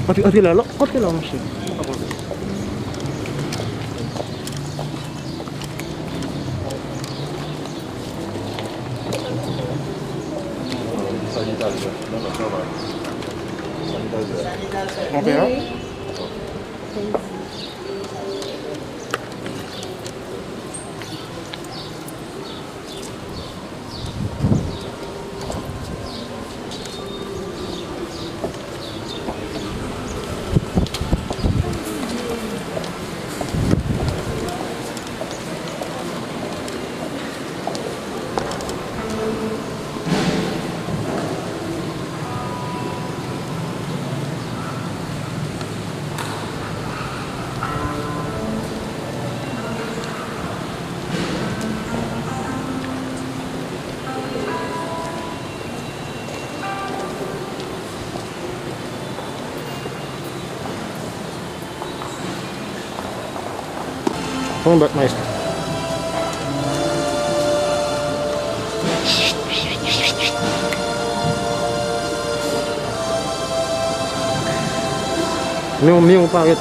Mati lah, kot lah masih. Apa ya? Come back, nice. Mew pangit.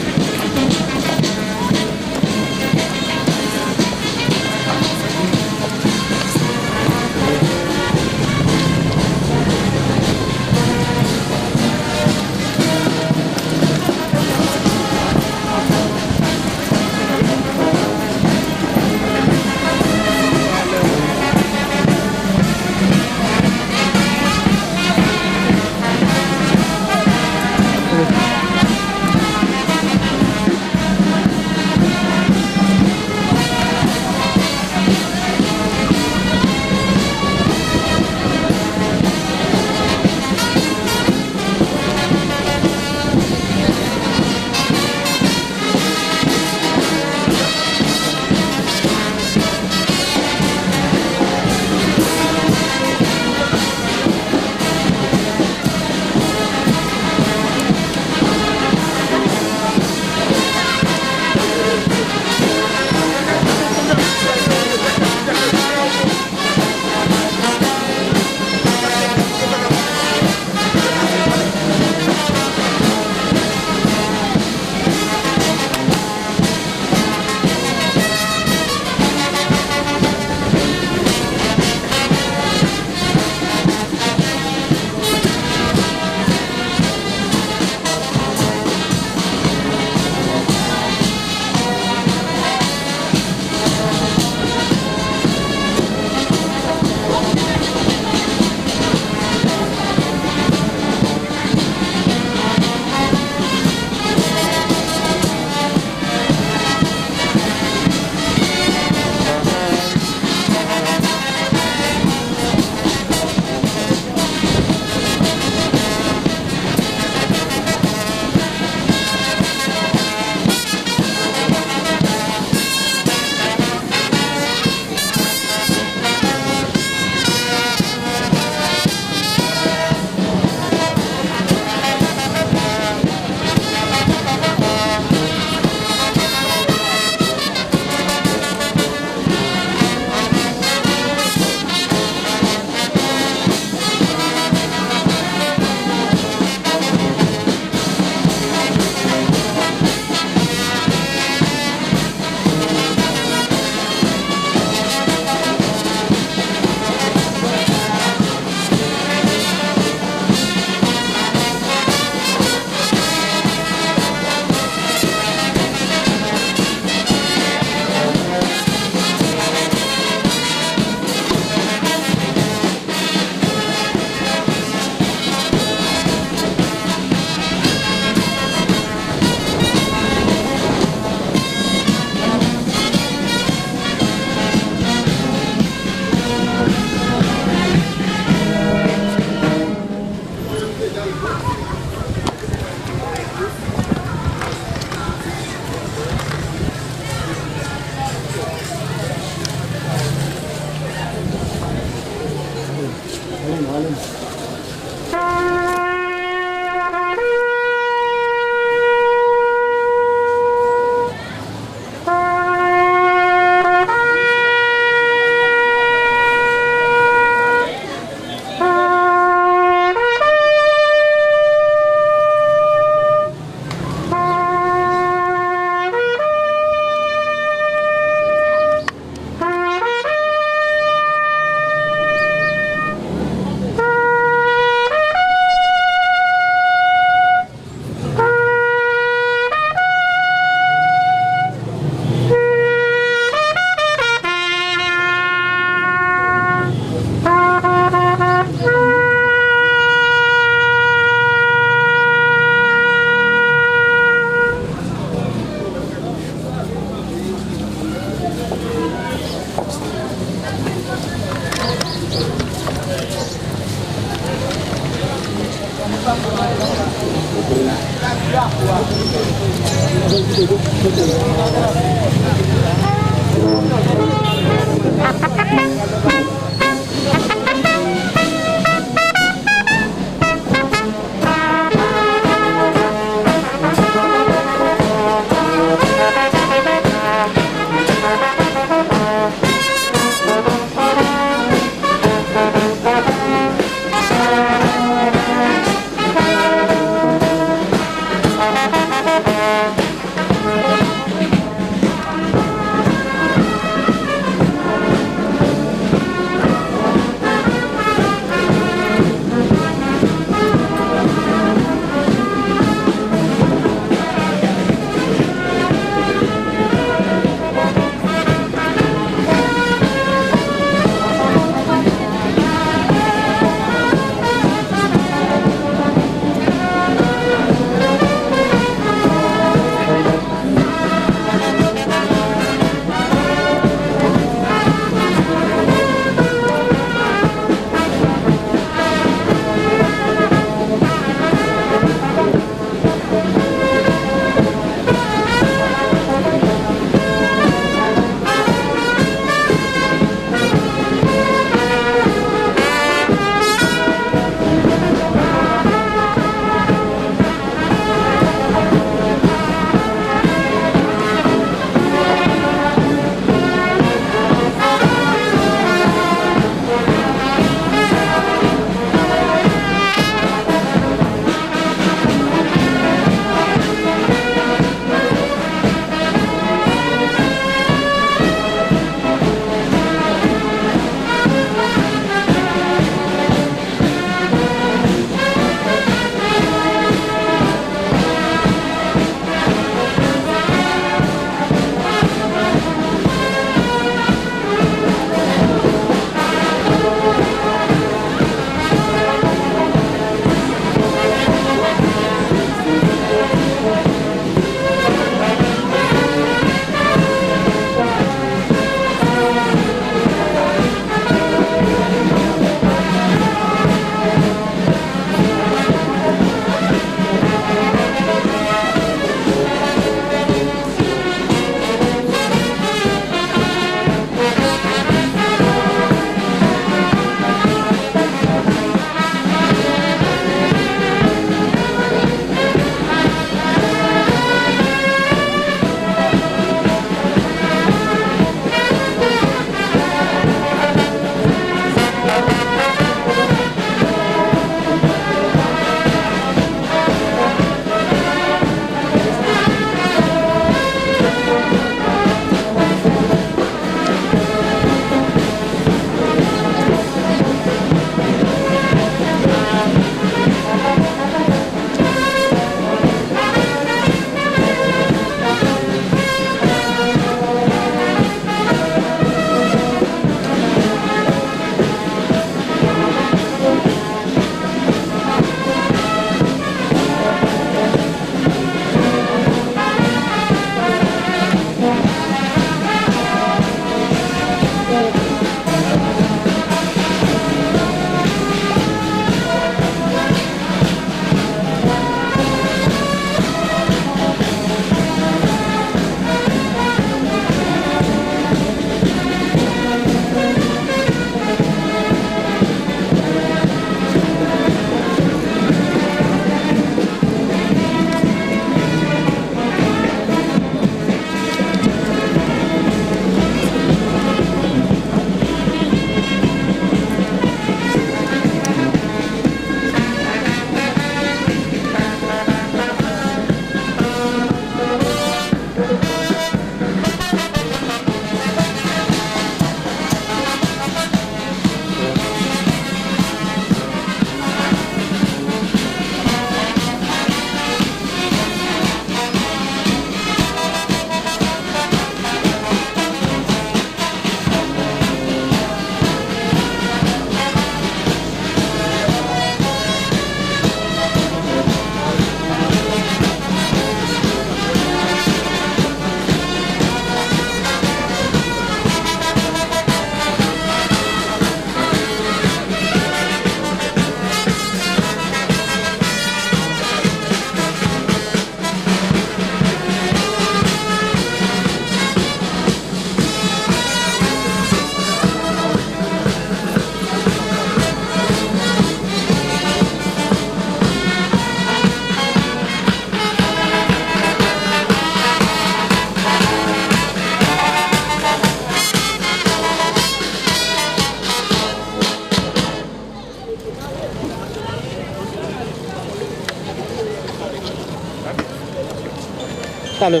Allez.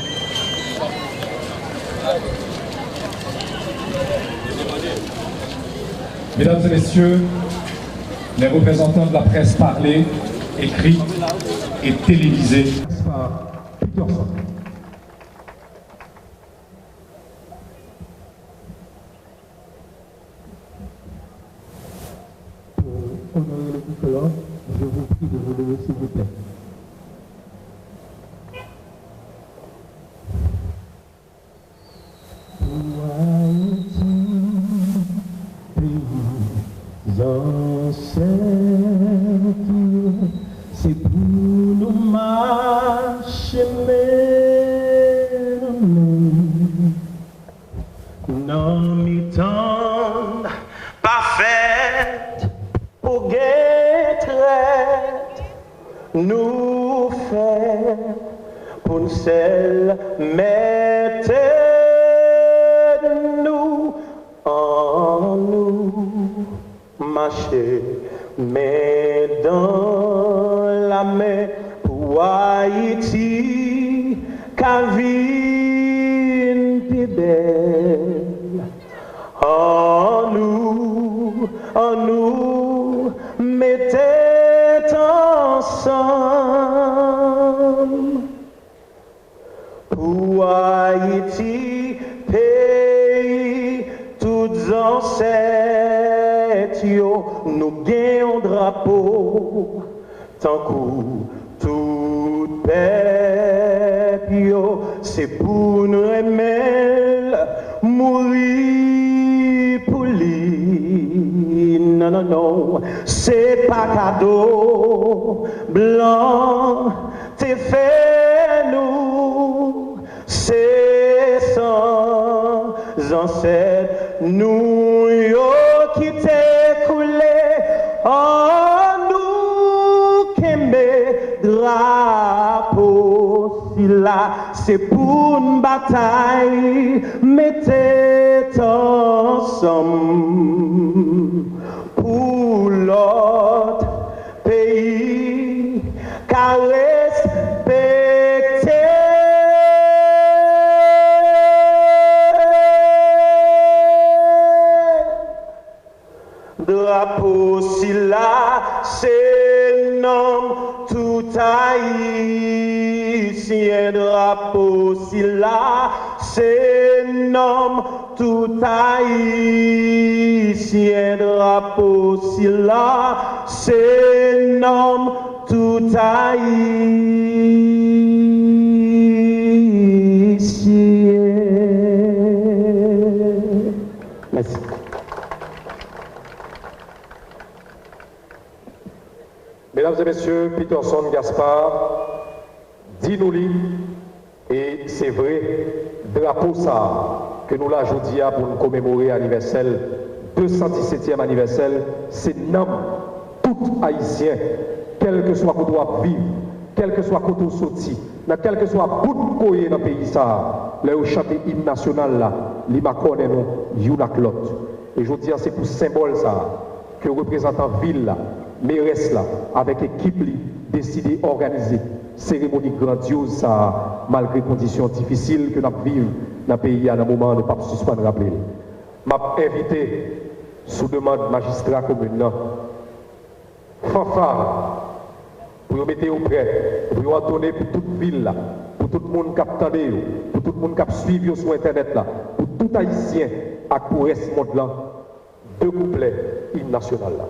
Mesdames et messieurs, les représentants de la presse parlée, écrite et télévisée par Peterson. Pour honorer le différent, je vous prie de vous lever s'il vous plaît. C'est pour nous marcher dans mes temps parfaite pour guêtre nous faire pour nous seul mettre nous en nous marcher mais dans la mer pour Haïti Calvin Pibel en nous mettez ensemble pour Haïti pays toutes ancêtres nous gagnons drapeau tant que tout peuple c'est pour nous aimer mourir pour lui non c'est pas cadeau blanc t'es fait nous c'est sans ancêtres nous qui t'es coulé en nous qu'aimer drapeau si là c'est pour une bataille mettez ensemble pour l'autre pays car respecter drapeau si là c'est nom tout haïtien drapeau si là c'est nom tout haïtien drapeau si là c'est nom tout haïtien. Merci. Mesdames et messieurs, Peterson Gaspard, dis-nous-li, et c'est vrai, drapeau ça, que nous l'avons dit pour nous commémorer l'anniversaire, 217e anniversaire, c'est nom tout haïtien, quel que soit qu'on doit vivre, quel que soit qu'on sorti, quel que soit bout de coyer dans le pays ça, là où chanter hymne national là, les connaît nous, you la l'autre. Et je dis c'est pour symbole ça, que représentant ville là, mairesse là, avec équipe li, décidé organiser cérémonie grandiose ça, malgré conditions difficiles que nous vivons dans le pays à un moment de ne pas suspendre rappeler. M'a invité sous demande magistrat communal fanfare pour mettre au prêt, pour entonner pour toute ville là, pour tout le monde qui attendait, pour tout le monde qui suivi sur internet là, pour tout haïtien à pour ce monde là, deux couplets hymne national là.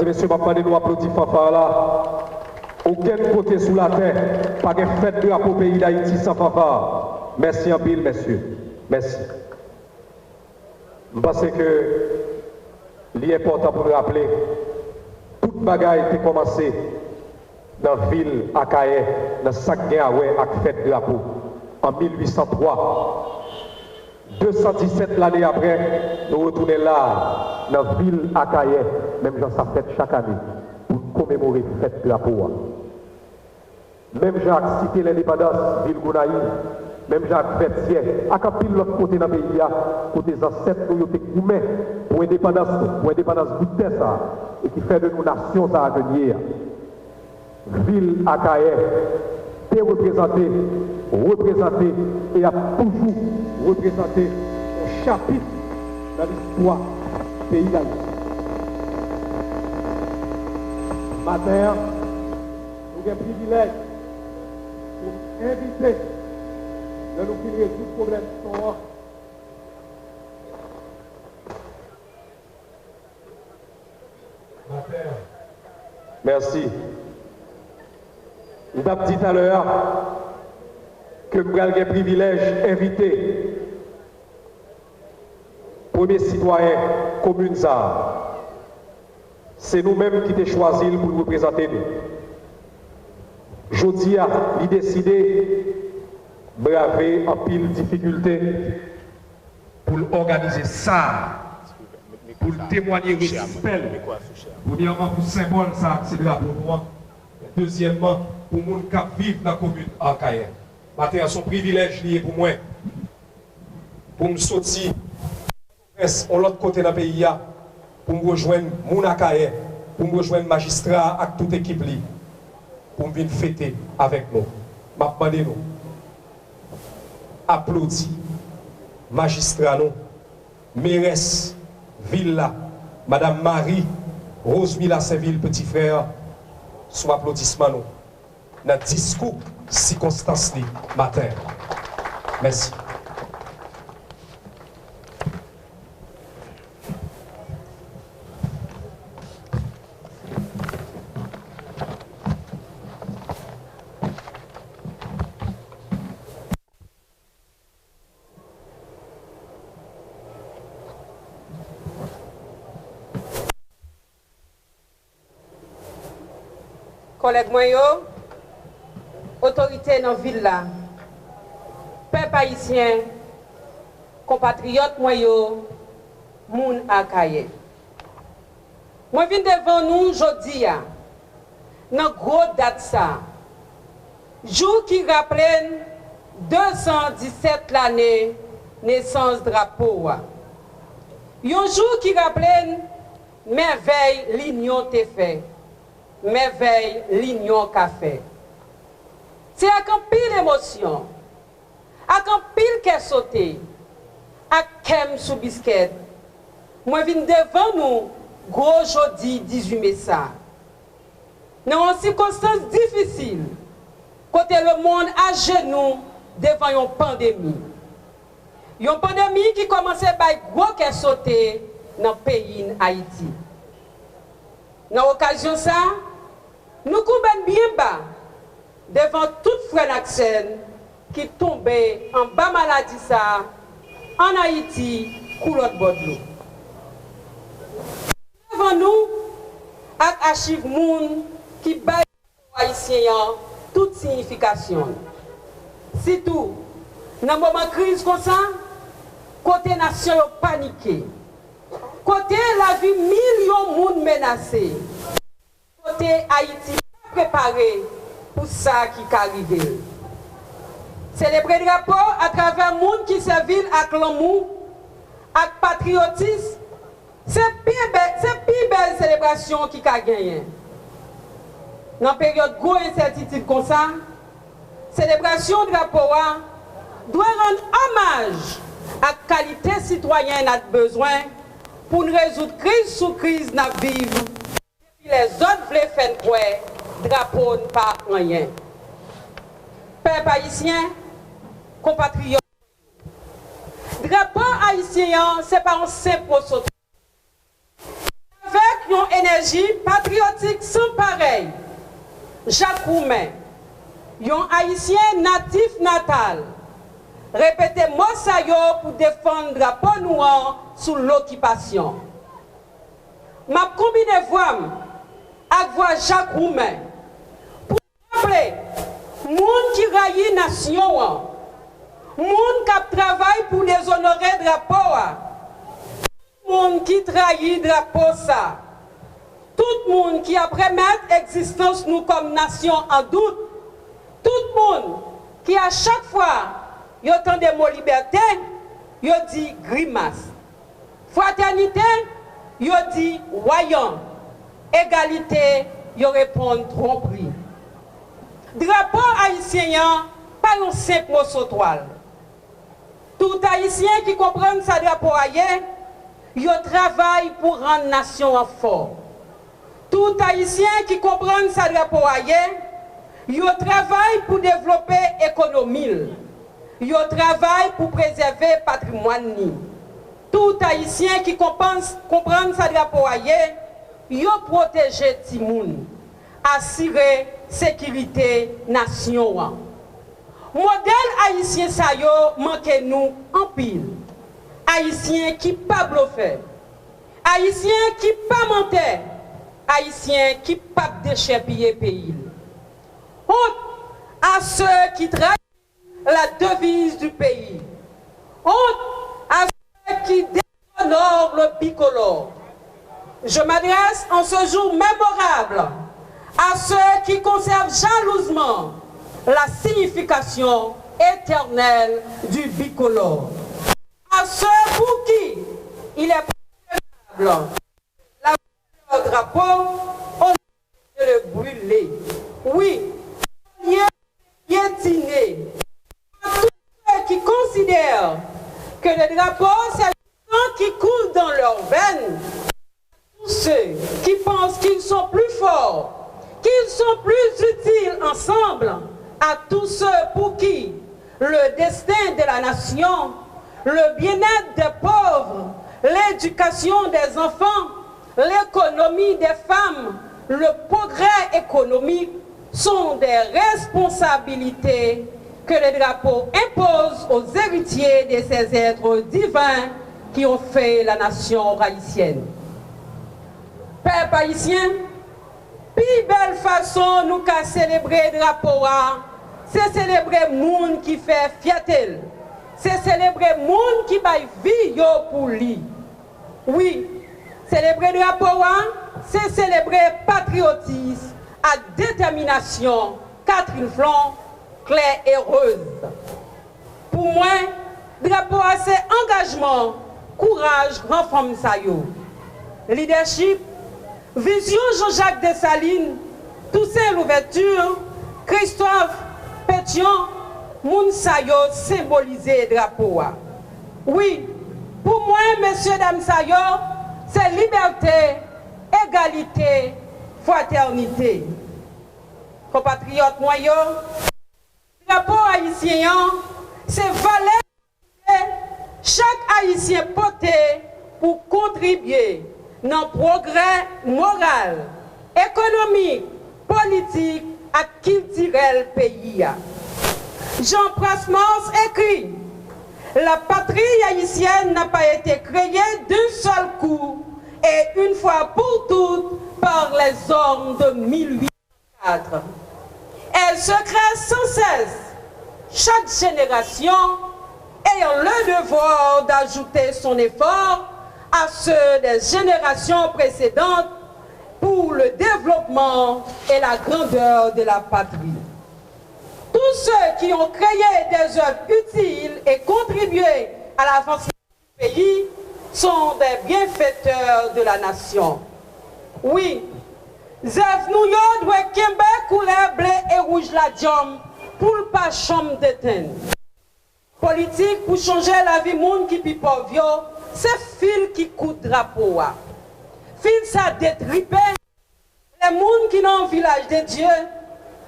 messieurs, je vais nous applaudir fanfare là. Aucun côté sous la terre, pas de fête de drapeau pays d'Haïti sans fanfare. Merci en pile, messieurs. Merci. Je pense que l'important pour nous rappeler, toute bagaille a commencé dans la ville à Kaye, dans Sac-Gaoué, avec fête de drapeau, en 1803. 217 l'année après, nous retournons là, dans la ville à Kaye, même gens ça fête chaque année, pour commémorer la fête de drapeau. Même Jacques cité l'indépendance, ville Gounaï, même Jacques Vertier, à Capille l'autre côté dans le pays, côté ancêtres nous étaient gourmets pour l'indépendance de ça, et qui fait de nous nations à venir. Ville à Kaye, est représentée et a toujours représenté un chapitre dans l'histoire du pays d'Haïti. Matin, nous avons le privilège pour inviter de nous finir tout problème sort. Merci. Nous avons dit tout à l'heure que nous avons le privilège d'inviter le premier citoyen commune. C'est nous-mêmes qui t'ai choisi pour nous représenter. Jodi a décidé de braver en pile difficulté pour organiser ça, pour témoigner respect. Premièrement, pour symbole, ça, c'est là pour moi. Deuxièmement, pour les gens qui vivent dans la commune en Kaye. Matin, son privilège lié pour moi. Pour me sortir, de l'autre côté dans le pays, pour me rejoindre mon Kaye, pour me rejoindre magistrat avec toute l'équipe, pour me venir fêter avec nous. Je demande nous. Applaudis, magistrat, nous, mairesse, ville, Madame Marie, Rosemilla Saint-Ville, petit frère, sous applaudissement, nous, dans le discours, circonstance, matin. Merci. Collègues moyens, autorité dans la ville là, peuple haïtien, compatriotes moyens, moun à Kaye. Moi viens devant nous aujourd'hui, dans gros date ça, jour qui rappelle 217 l'année naissance drapeau. Un jour qui rappelle merveille l'union t'est fait. Merveille, l'union qu'a fait. C'est avec un pile d'émotion, avec un pile qui est sauté, avec kem sous biscuit. Moi, je viens devant nous, gros jeudi 18 mai ça. Dans une circonstance difficile, côté le monde à genoux devant une pandémie. Une pandémie qui commençait par gros qui est sauté dans le pays Haïti. Dans l'occasion ça, nous courbons bien bas devant toute frère qui tombait en bas maladie ça, en Haïti, pour l'autre bord de l'eau. Devant nous, avec archive moun qui baille aux Haïtiens toute signification. C'est tout. Dans le moment de crise comme ça, côté nation paniqué. Côté la vie millions de monde menacés. Côté Haïti préparé pour ça qui arrive. Célébrer le rapport à travers le monde qui servit avec l'amour, avec patriotisme, c'est la plus belle célébration qui a gagné. Dans une période de grande incertitude comme ça, la célébration de rapport doit rendre hommage à la qualité citoyenne à besoin pour nous résoudre crise sous crise dans la vie. Et les autres veulent faire quoi, drapeau pas rien. Peuple haïtien, compatriotes, drapeau haïtien, ce n'est pas un simple saut. Avec une énergie énergie patriotique sans pareil. Jacques Roumain, un haïtien natif natal, répétait mot sa yo pour défendre le drapeau noir sous l'occupation. M'a combiné voix avec voix Jacques Roumain pour rappeler moun qui raille nation, moun qui travaille pour déshonorer le drapeau, moun qui trahit le drapeau ça. Tout le monde qui après mettre existence nous comme nation en doute, tout le monde qui à chaque fois y entend des mots liberté, y dit grimace. Fraternité, y dit voyant. Égalité, y répond tromperie. Drapeau haïtien, pas un simple mot sur toile. Tout haïtien qui comprend sa drapeau ailleurs, y travaille pour rendre nation en fort. Tout haïtien qui comprend sa drapeau ailleurs, il travaille pour développer l'économie. Il travaille pour préserver le patrimoine. Tout haïtien qui comprend sa drapeau ailleurs, il protège les gens, assurer la sécurité nation. Modèle haïtien ça yo manque nous en pile. Haïtien qui pas bluffé. Haïtien qui pas menteur. Haïtiens qui pas déchirpiller pays. Honte à ceux qui trahissent la devise du pays. Honte à ceux qui déshonorent le bicolore. Je m'adresse en ce jour mémorable à ceux qui conservent jalousement la signification éternelle du bicolore. À ceux pour qui il est préférable le drapeau, on peut le brûler. Oui, piétiner. Tous ceux qui considèrent que le drapeau, c'est le sang qui coule dans leurs veines. Tous ceux qui pensent qu'ils sont plus forts, qu'ils sont plus utiles ensemble, à tous ceux pour qui le destin de la nation, le bien-être des pauvres, l'éducation des enfants, l'économie des femmes, le progrès économique sont des responsabilités que le drapeau impose aux héritiers de ces êtres divins qui ont fait la nation haïtienne. Peuple haïtien, plus belle façon nous qu'à célébrer le drapeau, c'est célébrer le monde qui fait fierté, c'est célébrer le monde qui baille vie pour lui. Oui. Célébrer le drapeau, c'est célébrer patriotisme, à détermination, Catherine Flanc, claire et heureuse. Pour moi, le drapeau, c'est engagement, courage, renforme ça yo. Leadership, vision Jean-Jacques Dessalines, Toussaint Louverture, Christophe Pétion, moun sa yo symboliser le drapeau. Oui, pour moi, messieurs, dames, sa yo, c'est liberté, égalité, fraternité. Compatriotes moyens, le drapeau haïtien, c'est valeur chaque haïtien porté pour contribuer dans le progrès moral, économique, politique et culturel pays. Jean Prasmos écrit: la patrie haïtienne n'a pas été créée d'un seul coup et une fois pour toutes par les hommes de 1804. Elle se crée sans cesse, chaque génération ayant le devoir d'ajouter son effort à ceux des générations précédentes pour le développement et la grandeur de la patrie. Tous ceux qui ont créé des œuvres utiles et contribué à l'avancement du pays sont des bienfaiteurs de la nation. Oui, Zef nous yo doit kembe couleur bleu et rouge la diom pour le pas chambre d'éteindre. Politique pour changer la vie monde qui pipovio, c'est fil qui coûte drapeau. Fil ça détripé. Les monde qui dans le village de Dieu,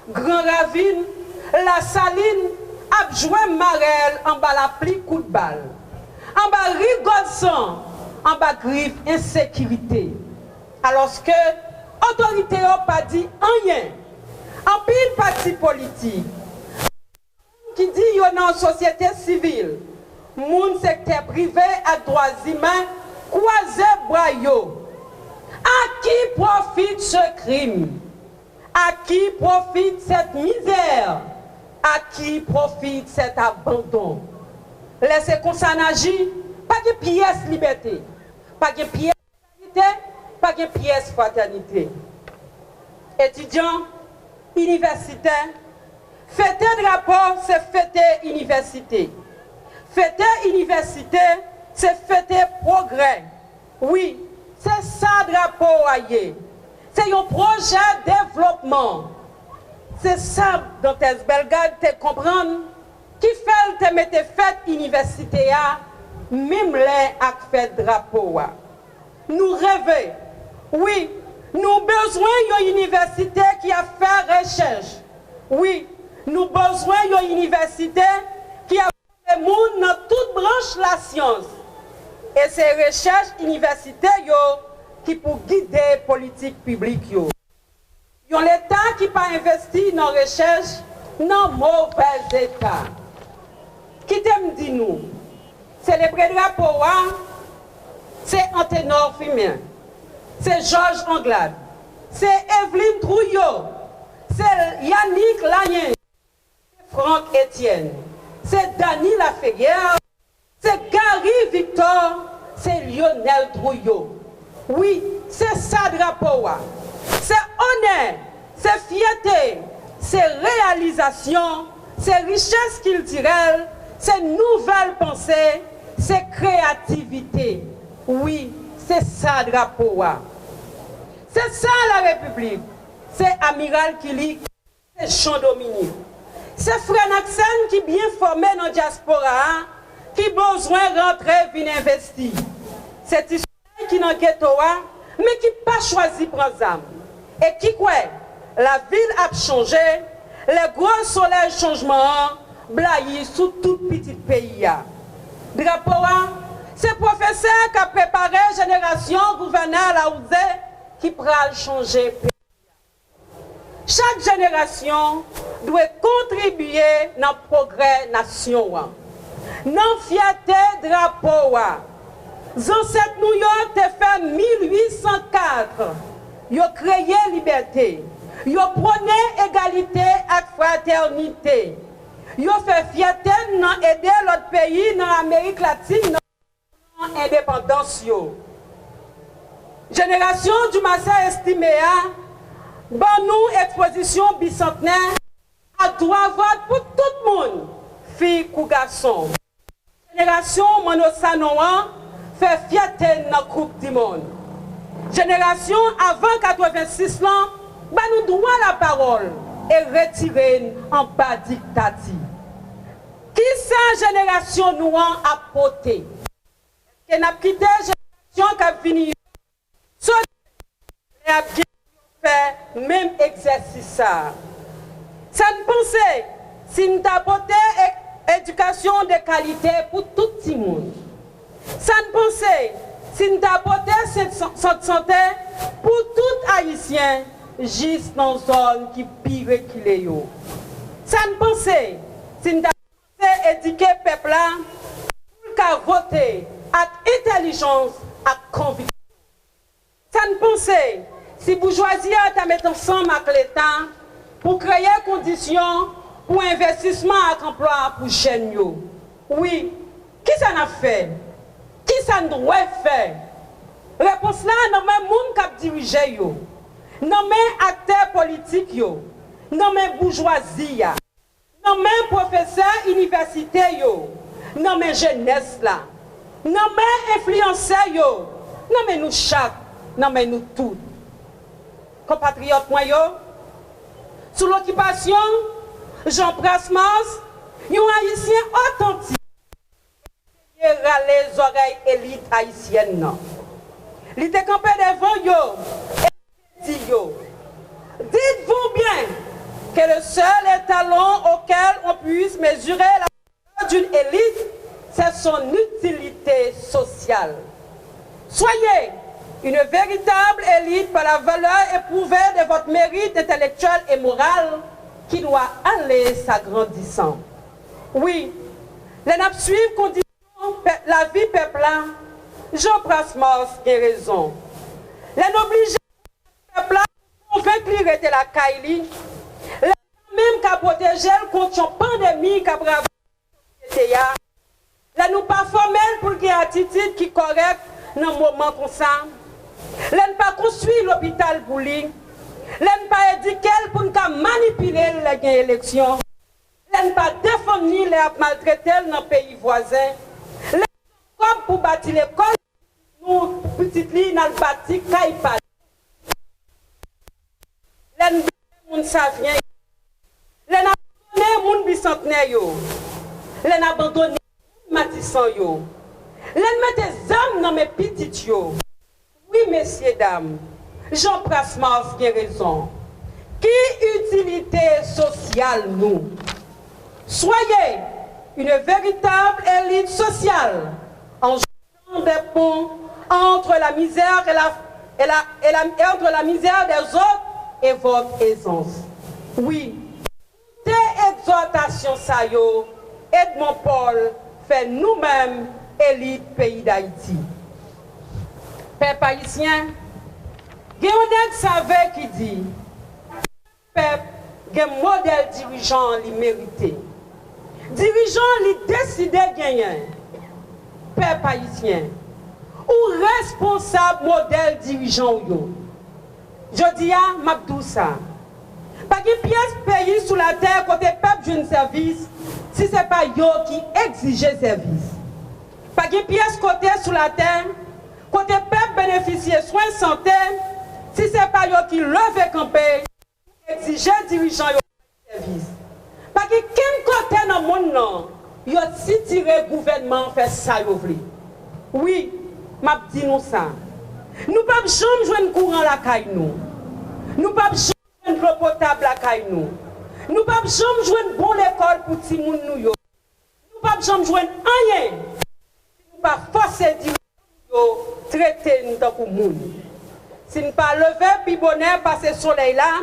Grand Ravine, la Saline, a joué Marel en bas la pli coup de balle. En bas rigole sang, en bas griffe insécurité. Alors que l'autorité n'a pas dit rien. En pile parti politique, qui dit qu'il y a une société civile, mon secteur privé à droits humains, croisé bras yo. À qui profite ce crime? À qui profite cette misère? À qui profite cet abandon? Laissez qu'on s'en agit, pas de pièce liberté, pas de pièce égalité, pas de pièce fraternité. Étudiants, universitaires, fêter drapeau, c'est fêter université. Fêter université, c'est fêter progrès. Oui, c'est ça drapeau aïe. C'est un projet de développement. C'est ça dont est Belgrade te comprendre qui fait te mettre fête université même les ak fait drapeau. Nous rêvons. Oui, nous besoin d'une université qui a fait recherche. Oui, nous besoin d'une université qui a fait le monde dans toute branche la science. Et ces recherches universitaires qui pour guider la politique publique. Il y a l'État qui n'a pas investi dans la recherche dans le mauvais état. Qui t'aime dit nous? Célébrer le drapeau, c'est Anténor Fimien, c'est Georges Anglade, c'est Evelyne Trouillot, c'est Yannick Lagné, c'est Franck Etienne, c'est Dany Lafayette, c'est Gary Victor, c'est Lionel Trouillot. Oui, c'est ça drapeau. C'est honneur, c'est fierté, c'est réalisation, c'est richesse culturelle, c'est nouvelle pensée, c'est créativité. Oui, c'est ça drapeau. C'est ça la République. C'est Amiral Kili, c'est Jean Dominique. C'est Frère Naxen qui est bien formé dans la diaspora, qui a besoin de rentrer et venir investir. C'est Israël qui est dans le ghetto, mais qui n'a pas choisi de prendre âme. Et qui quoi? La ville a changé, les gros soleils changements blaillent sous tout petit pays. Drapeau, c'est le professeur qui a préparé la génération gouverneur Laouzé qui pourra changer. Chaque génération doit contribuer dans le progrès de la nation. Dans la fierté drapeau. Les ancêtres New York ont fait 1804. Ils ont créé la liberté. Ils ont prôné l'égalité et la fraternité. Ils ont fait fierté d'aider l'autre pays dans l'Amérique latine dans l'indépendance. Génération du Massa estimé, bon nous exposition bicentenaire à droit vote pour tout le monde, filles ou garçons. Génération Monosanoa fait fierté dans la Coupe du Monde. Génération avant 86 ans, bah nous droit la parole et retirer en bas dictature. Qui sa génération nous a porté? Et n'a quitté génération qui a fini. Ce qui a fait même exercice ça. Ça ne pensait si nous apporté éducation de qualité pour tout le monde. Ça ne pensait si nous apporté cette santé pour tout haïtien juste dans une zone qui pire qu'il est. Ça ne pensait si nous apporté éduquer le peuple pour voter avec intelligence, avec conviction. Ça ne pensait si bourgeoisie a mis ensemble avec l'État pour créer des conditions pour investissement et emploi pour les jeunes. Oui, qui ça n'a fait? Qui ça doit faire? Réponse là, non mais monde qui a dirigé, non mais acteurs politiques, non mais bourgeoisie, non mais professeurs universitaires, non mais jeunesse là, non mais influenceurs, non mais nous chaque, non mais nous tous. Compatriotes moi, sous l'occupation, Jean Prasmas, un haïtien authentique. Les oreilles élites haïtiennes. Il était campé devant yo et dit yo. Dites-vous bien que le seul étalon auquel on puisse mesurer la valeur d'une élite, c'est son utilité sociale. Soyez une véritable élite par la valeur éprouvée de votre mérite intellectuel et moral qui doit aller s'agrandissant. Oui, les nappes suivent conditions la vie peuple, Jean-Pras Mars a raison. Les n'obligent peuple convaincre était la Kaili, les même qu'à protéger contre une pandémie qu'à braver là nous pas formels pour qu'il y ait une attitude qui est correcte dans un moment comme ça. Là nous pas construire l'hôpital pour lui. Là nous pas éduquer pour nous manipuler les élections. Là nous pas défendre les maltraiter dans les pays voisins. Là comme pour bâtir l'école, nous petites lignes dans le bâti Kaïpa. Là nous moun savien. Là nous abandonné moun bicentenaire yo. Là nous abandonné Matissan yo. Là nous mettez âmes dans mes petites yo. Oui, messieurs, dames, Jean-Pras Mars a raison. Qui utilité sociale nous? Soyez une véritable élite sociale en jetant des ponts entre la misère entre la misère des autres et votre aisance. Oui, tes exhortations ça yo, Edmond Paul fait nous-mêmes élite pays d'Haïti. Peuple haïtien, Géonek savait qui dit, peuple, un modèle dirigeant li mérité. Dirigeant li décidé gagner. Peuple haïtien, ou responsable modèle dirigeant yo. Je dis à Mabdoussa, pas de pièce pays sous la terre côté peuple d'une service, si ce n'est pas yo qui exige service. Pas de pièce côté sous la terre, côté peuple bénéficier soins de santé, si ce n'est pas eux qui levent campé, exiger dirigeants de service. Parce que quel côté dans le monde, ils ont si tiré le gouvernement fait ça. Oui, je dis nous ça. Nous ne pouvons jamais jouer un courant à la caille nous. Nous ne pouvons jamais jouer un eau potable à la caille nous. Nous ne pouvons jamais jouer une bonne école pour les gens. Nous ne pouvons jamais jouer rien. Nous ne pouvons pas forcer les gens traiter nous dans le monde. Si nous ne pas lever puis bonheur par ce soleil là,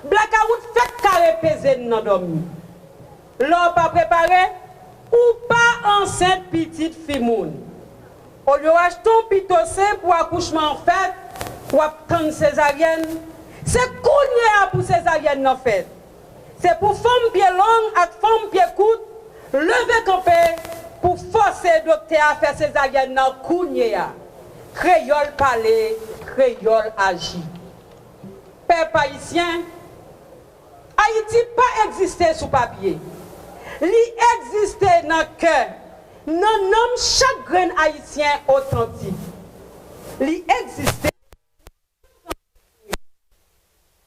blackout fait carré peser dans dormi. L'on pas préparé ou pas enceinte petite fille moun. Au lieu d'acheter un pitocé pour accouchement en fait, pour attendre césarienne, c'est cougner pour césarienne en fait. C'est pour femme pied long et femme pied courte, lever campé pour forcer le docteur à faire césarienne dans cougner. Créole parler, créole agit. Peuple haïtien, Haïti pas existé sous papier. Il existait dans le cœur. Nous nommons chaque grain haïtien authentique. Il existait.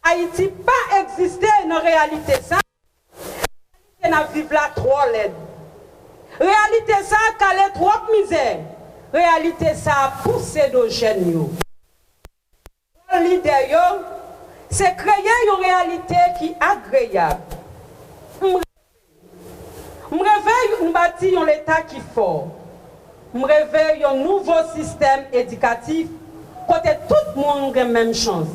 Haïti pas existé dans la réalité ça. Dans vivre là trop laide. Réalité ça, calait trop misère. Réalité ça, pousser de jeunes. L'idée, c'est créer une réalité qui est agréable. Je réveille une bâtie un État qui est fort. Je réveille un nouveau système éducatif côté tout le monde a la même chance.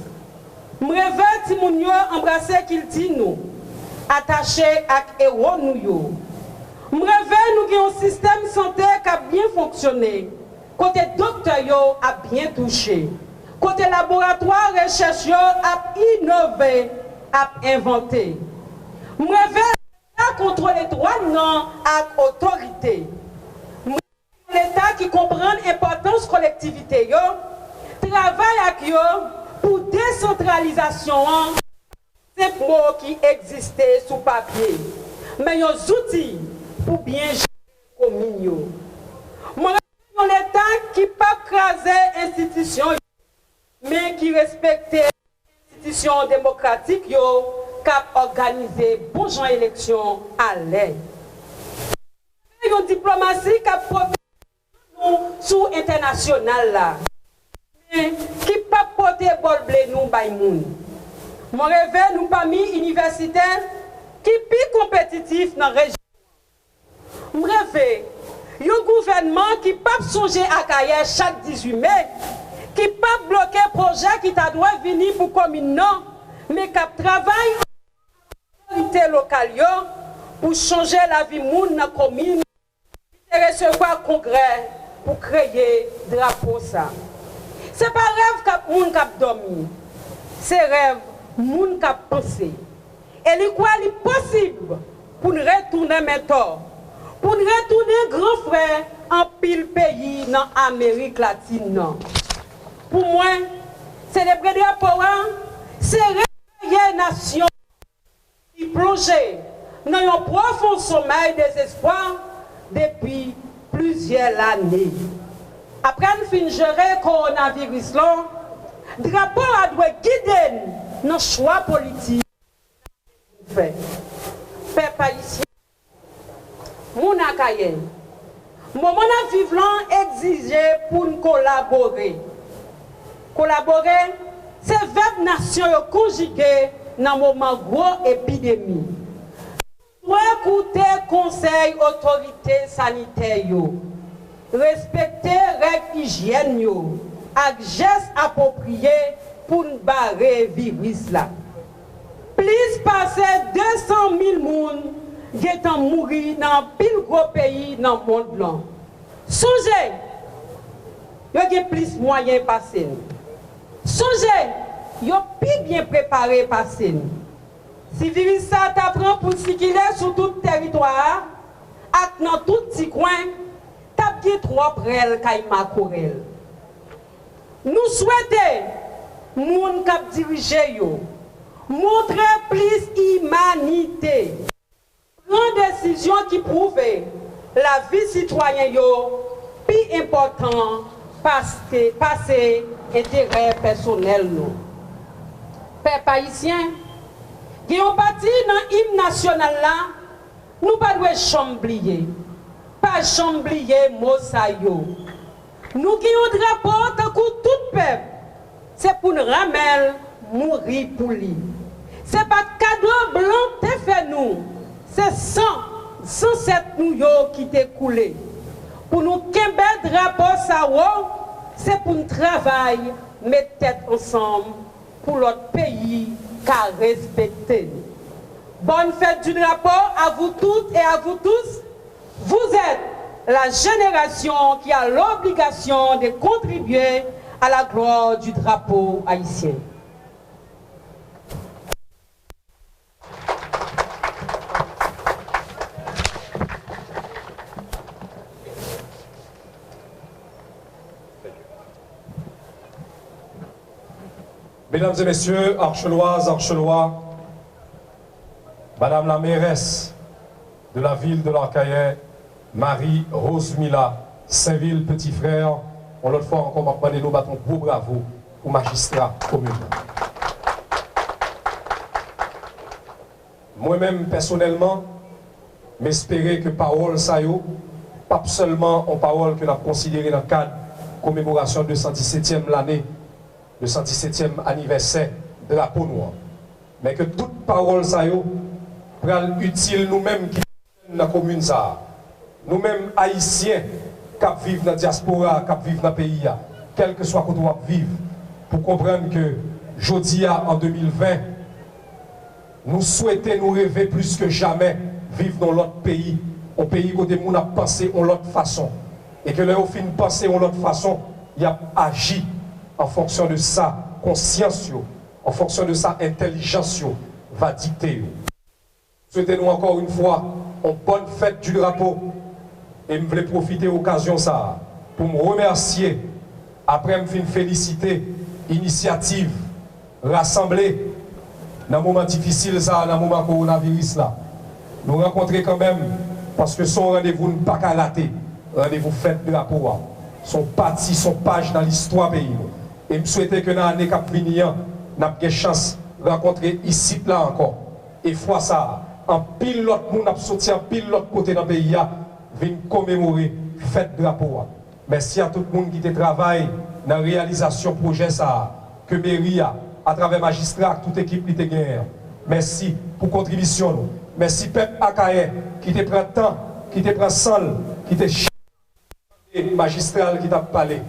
Je réveille si mon yo embrasser qu'il dit nous, attaché à héros nous. Je réveille nous avons un système santé qui a bien fonctionné. Côté docteur yo a bien touché. Côté laboratoire recherche a innové, a inventé. Je réveille contre les droits non à autorité. L'État qui comprend l'importance de la collectivité, travaille avec eux pour décentralisation, c'est mots qui existaient sous papier. Mais il y a des outils pour bien gérer les communes. L'État qui ne peut pas craser l'institution, mais qui respecte l'institution démocratique, qui a organisé bon genre élection à l'aide. Il y a une diplomatie qui a protégé nous sous international là. Mais qui ne peut pas porter bol blé nous by moun. Mon rêve nous parmi universitaires qui plus compétitif dans la région. Mon rêve un gouvernement qui ne peut pas songer à Kaye chaque 18 mai, qui pas bloquer projet qui t'a doit venir pour commune non, mais qui travaille en autorité locale pour changer la vie moun dans commune et recevoir congrès pour créer drapeau ça. C'est pas rêve que moun k'ap dormi. C'est rêve moun k'ap penser. Et il quoi il possible pour nous retourner mentor, pour nous retourner grand frère en pile pays dans l'Amérique latine. Non. Pour moi, célébrer le drapeau, c'est réveiller la nation qui plongeait dans un profond sommeil désespoir depuis plusieurs années. Après nous fin gérer le coronavirus, le drapeau a dû guider nos choix politiques. Peuple haïtien, mon akaye, moment à vivre exigeait pour nous collaborer. Collaborer, c'est 20 nations conjuguées dans un moment gros épidémie. Nous écouter conseil autorité sanitaire, respecter règles hygiène, avec gestes appropriés pour nous barrer le virus là. Plus passer 200 000 personnes qui sont morts dans pile gros pays dans le monde blanc. Songez, il y a plus de moyens passer. Songez, il y a plus bien préparé passer. Si le virus ça t'apprend pour circuler sur tout le territoire, et dans tout petit coin, t'as bien trois prêles kaima korel. Nous souhaitons, moun k'ap dirige yo, montrer plus humanité. Prendre décision qui prouve la vie citoyenne yo, plus important passer intérêt personnel nous. Peuple haïtien, qui ont parti dans l'hymne national là, nous pas devons chamblier. Pas chamblier Mosayo. Nous qui ont drapeau tant que tout peuple, c'est pour nous ramener mourir pour lui. C'est pas cadeau blanc te fait nous. C'est 107 nous qui t'est coulé. Pour nous kembe drapeau ça c'est pour nous travailler, mettre tête ensemble pour l'autre pays qu'à respecter. Bonne fête du drapeau à vous toutes et à vous tous. Vous êtes la génération qui a l'obligation de contribuer à la gloire du drapeau haïtien. Mesdames et messieurs, Archeloises, Archelois, Madame la mairesse de la ville de l'Arcaillet, Marie-Rose Mila, Saint-Ville, petit frère, on l'autre fois encore, m'a demandé nous battons gros bravo aux magistrats communs. Moi-même, personnellement, m'espérais que parole ça yo, pas seulement en parole que nous avons considéré dans le cadre de commémoration de 117e l'année, le 117e anniversaire de la peau noire. Mais que toute parole ça yo pral utile nous-mêmes qui vivons dans la commune ça. Nous-mêmes haïtiens qui vivent dans la diaspora, qui vivent dans le pays, quel que soit côté où on vivre, pour comprendre que jodia en 2020, nous souhaitons nous rêver plus que jamais vivre dans l'autre pays, un pays où des gens ont pensé en l'autre façon. Et que leur fin penser en l'autre façon, il a agi en fonction de sa conscience, en fonction de sa intelligence, va dicter. Souhaitez-nous encore une fois une bonne fête du drapeau. Et je voulais profiter de l'occasion ça pour me remercier, après me féliciter, initiative, rassembler dans un moment difficile, ça, dans un moment coronavirus là. Nous rencontrer quand même, parce que son rendez-vous n'est pas qu'à rater, rendez-vous fête de drapeau, son parti, son page dans l'histoire pays. Et je souhaitais que dans l'année qui vient, nous avons une chance de rencontrer ici là encore. Et fois ça, en pile l'autre monde a sorti en pile l'autre côté dans le pays, vient commémorer fête drapeau. Merci à tout le monde qui travaille dans la réalisation du projet ça, que mairie à travers magistrat, toute équipe qui te gagne. Merci pour la contribution. Merci peuple Akaye qui te prend temps, qui te prend sol, qui te magistral qui t'a parlé.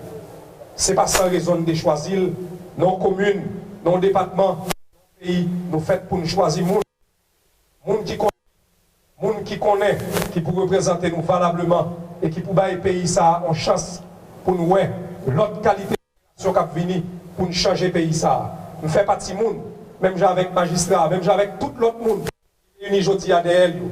Ce n'est pas sans raison de choisir nos communes, nos départements, nos pays, nous faisons pour nous choisir monde qui connaît, qui peut représenter nous valablement et qui peut bailler le pays ça en chance pour nous voir l'autre qualité de qui venir pour nous changer le pays ça. Nous faisons partie du monde, même avec magistrats, même avec tout l'autre monde qui est réuni aujourd'hui à derrière nous.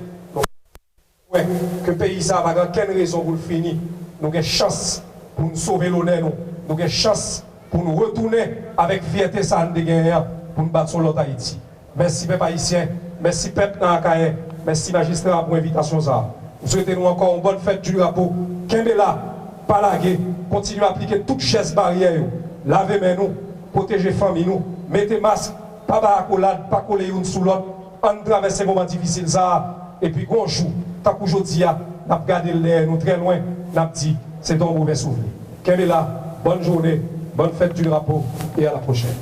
Ouais, que le pays ça va avoir quelle raison pour le finir. Nous avons chance pour nous sauver l'honneur, nous avons chance pour nous retourner avec fierté ça de gagner pour nous battre sur l'autre Haïti. Merci peuple haïtien, merci peuple Nakaye, merci magistrat pour l'invitation ça. Nous souhaitons encore une bonne fête du drapeau. Kembela, pas laguer, continuez à appliquer toutes gestes barrières, lavez mains nous, protéger famille nous, mettez masque, pas accolade, pas coller une sous l'autre, on traverse ces moments difficiles ça. Et puis quand on joue, tant qu'aujourd'hui, on a regardé l'air, nous très loin, on a dit, c'est un mauvais souvenir. Kembela, bonne journée, bonne fête du drapeau et à la prochaine.